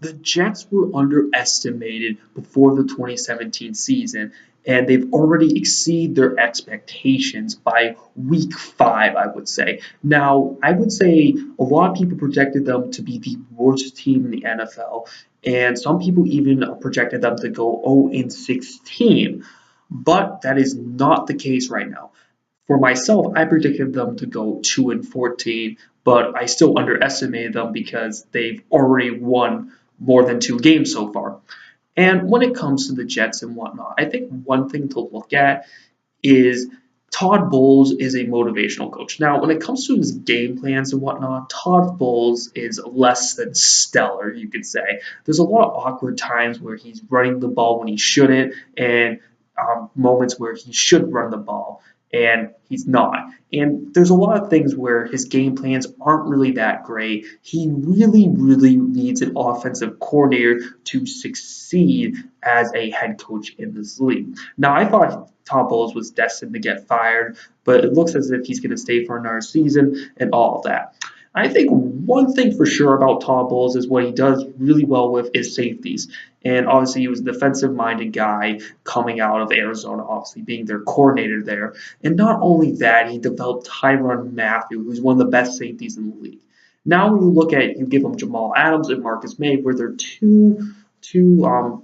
The Jets were underestimated before the 2017 season, and they've already exceeded their expectations by week 5, I would say. Now, I would say a lot of people projected them to be the worst team in the NFL, and some people even projected them to go 0-16. But that is not the case right now. For myself, I predicted them to go 2-14, but I still underestimated them because they've already won more than 2 games so far. And when it comes to the Jets and whatnot, I think one thing to look at is Todd Bowles is a motivational coach. Now, when it comes to his game plans and whatnot, Todd Bowles is less than stellar, you could say. There's a lot of awkward times where he's running the ball when he shouldn't, and moments where he should run the ball and he's not. And there's a lot of things where his game plans aren't really that great. He really, really needs an offensive coordinator to succeed as a head coach in this league. Now, I thought Todd Bowles was destined to get fired, but it looks as if he's going to stay for another season and all of that. I think one thing for sure about Todd Bowles is what he does really well with is safeties. And obviously, he was a defensive minded guy coming out of Arizona, obviously being their coordinator there. And not only that, he developed Tyrann Mathieu, who's one of the best safeties in the league. Now, when you look at it, you give him Jamal Adams and Marcus May, where they're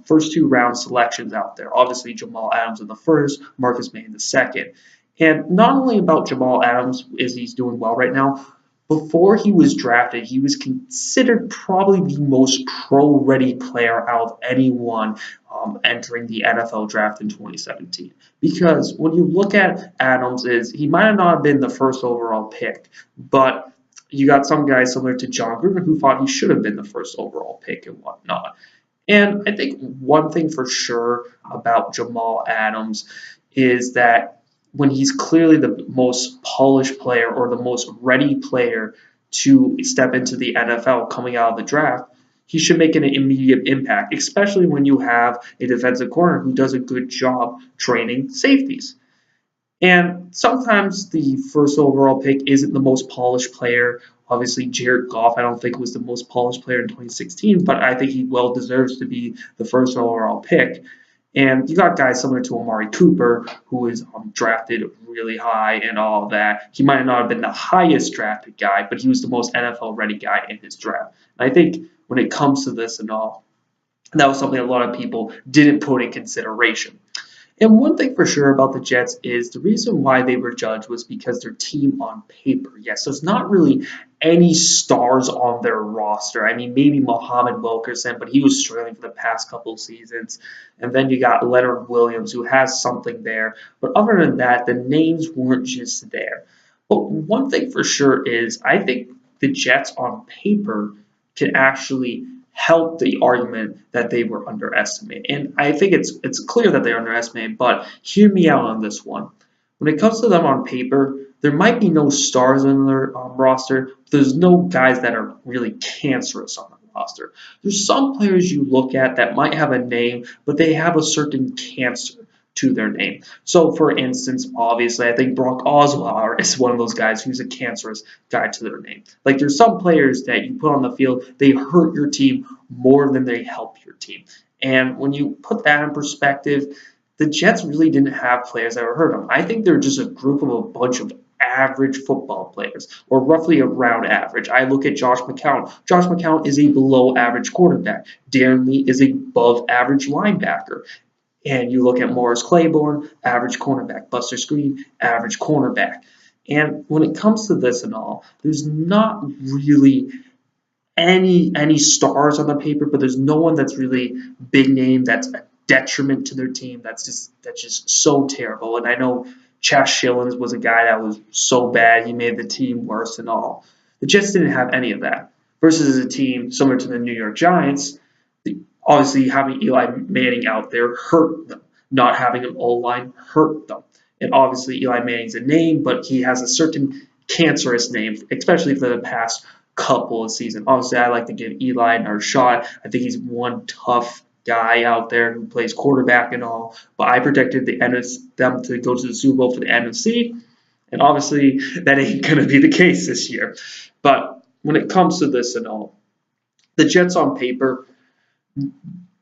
first 2 round selections out there. Obviously, Jamal Adams in the first, Marcus May in the second. And not only about Jamal Adams is he's doing well right now, before he was drafted, he was considered probably the most pro-ready player out of anyone entering the NFL draft in 2017. Because when you look at Adams, he might have not been the first overall pick, but you got some guys similar to John Gruden who thought he should have been the first overall pick and whatnot. And I think one thing for sure about Jamal Adams is that when he's clearly the most polished player or the most ready player to step into the NFL coming out of the draft, he should make an immediate impact, especially when you have a defensive corner who does a good job training safeties. And sometimes the first overall pick isn't the most polished player. Obviously, Jared Goff, I don't think was the most polished player in 2016, but I think he well deserves to be the first overall pick. And you got guys similar to Amari Cooper, who is drafted really high and all of that. He might not have been the highest drafted guy, but he was the most NFL ready guy in his draft. And I think when it comes to this and all, that was something a lot of people didn't put in consideration. And one thing for sure about the Jets is the reason why they were judged was because their team on paper. Yes, there's not really any stars on their roster. I mean, maybe Muhammad Wilkerson, but he was struggling for the past couple of seasons. And then you got Leonard Williams, who has something there. But other than that, the names weren't just there. But one thing for sure is I think the Jets on paper can actually help the argument that they were underestimated. And I think it's clear that they're underestimated, but hear me out on this one. When it comes to them on paper, there might be no stars in their roster, but there's no guys that are really cancerous on the roster. There's some players you look at that might have a name, but they have a certain cancer to their name. So, for instance, obviously, I think Brock Osweiler is one of those guys who's a cancerous guy to their name. Like, there's some players that you put on the field, they hurt your team more than they help your team. And when you put that in perspective, the Jets really didn't have players that were hurt them. I think they're just a group of a bunch of average football players, or roughly around average. I look at Josh McCown. Josh McCown is a below average quarterback. Darren Lee is a above average linebacker. And you look at Morris Claiborne, average cornerback. Buster Screen, average cornerback. And when it comes to this and all, there's not really any stars on the paper, but there's no one that's really big name that's a detriment to their team. That's just so terrible. And I know Chas Shillings was a guy that was so bad he made the team worse and all. The Jets didn't have any of that. Versus a team similar to the New York Giants, obviously, having Eli Manning out there hurt them. Not having an O-line hurt them. And obviously, Eli Manning's a name, but he has a certain cancerous name, especially for the past couple of seasons. Obviously, I like to give Eli another shot. I think he's one tough guy out there who plays quarterback and all. But I predicted them to go to the Super Bowl for the NFC. And obviously, that ain't going to be the case this year. But when it comes to this and all, the Jets on paper,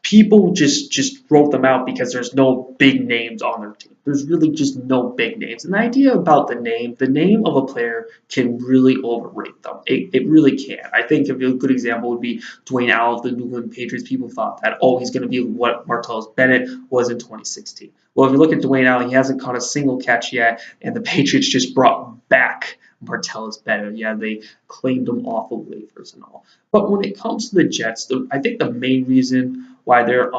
people just wrote them out because there's no big names on their team. There's really just no big names. And the idea about the name of a player can really overrate them. It really can. I think a good example would be Dwayne Allen of the New England Patriots. People thought that, oh, he's going to be what Martellus Bennett was in 2016. Well, if you look at Dwayne Allen, he hasn't caught a single catch yet, and the Patriots just brought back Martellus Bennett. Yeah, they claimed him off of waivers and all. But when it comes to the Jets, I think the main reason why they're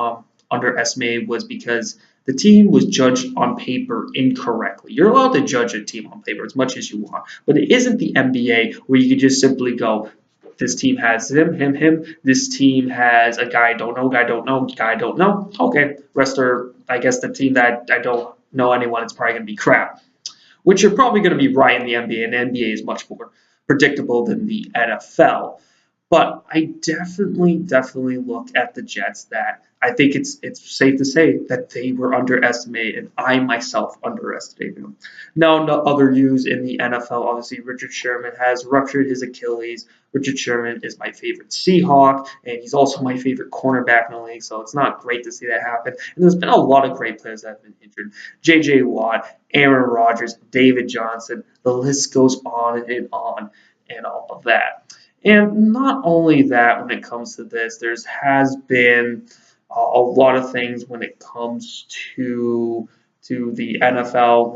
underestimated was because the team was judged on paper incorrectly. You're allowed to judge a team on paper as much as you want, but it isn't the NBA where you can just simply go, this team has him. This team has a guy I don't know, guy I don't know. Okay, rest are, I guess, the team that I don't know anyone, it's probably going to be crap. Which you're probably going to be right in the NBA, and the NBA is much more predictable than the NFL. But I definitely look at the Jets that I think it's safe to say that they were underestimated, and I myself underestimated them. Now, no other news in the NFL. Obviously, Richard Sherman has ruptured his Achilles. Richard Sherman is my favorite Seahawk, and he's also my favorite cornerback in the league, so it's not great to see that happen. And there's been a lot of great players that have been injured. J.J. Watt, Aaron Rodgers, David Johnson, the list goes on and on and all of that. And not only that, when it comes to this, there has been a lot of things when it comes to the NFL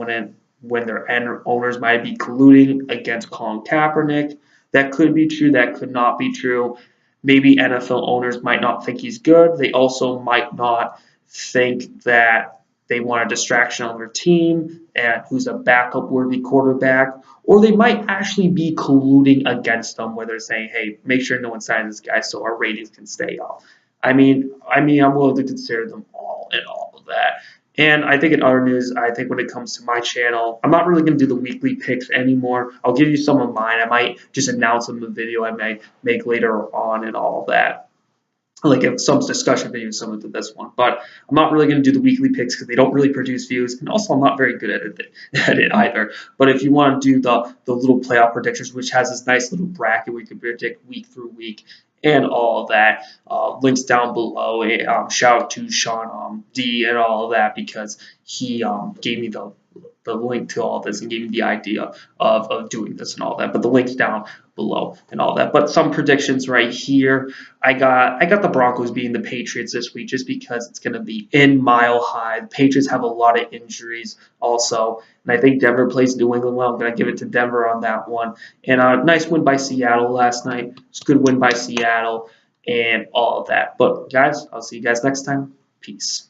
when their owners might be colluding against Colin Kaepernick. That could be true. That could not be true. Maybe NFL owners might not think he's good. They also might not think that they want a distraction on their team and who's a backup worthy quarterback, or they might actually be colluding against them where they're saying, hey, make sure no one signs this guy so our ratings can stay up. I'm willing to consider them all and all of that. And I think in other news, I think when it comes to my channel, I'm not really going to do the weekly picks anymore. I'll give you some of mine. I might just announce them in the video I might make later on and all of that. Like if some discussion videos similar to this one, but I'm not really going to do the weekly picks because they don't really produce views, and also I'm not very good at it either. But if you want to do the little playoff predictions, which has this nice little bracket where you can predict week through week and all of that, links down below. Shout out to Sean D and all of that because he gave me the link to all this and gave me the idea of doing this and all that. But the link's down below and all that. But some predictions right here. I got the Broncos beating the Patriots this week just because it's going to be in Mile High. The Patriots have a lot of injuries also. And I think Denver plays New England well. I'm going to give it to Denver on that one. And a nice win by Seattle last night. It's a good win by Seattle and all of that. But guys, I'll see you guys next time. Peace.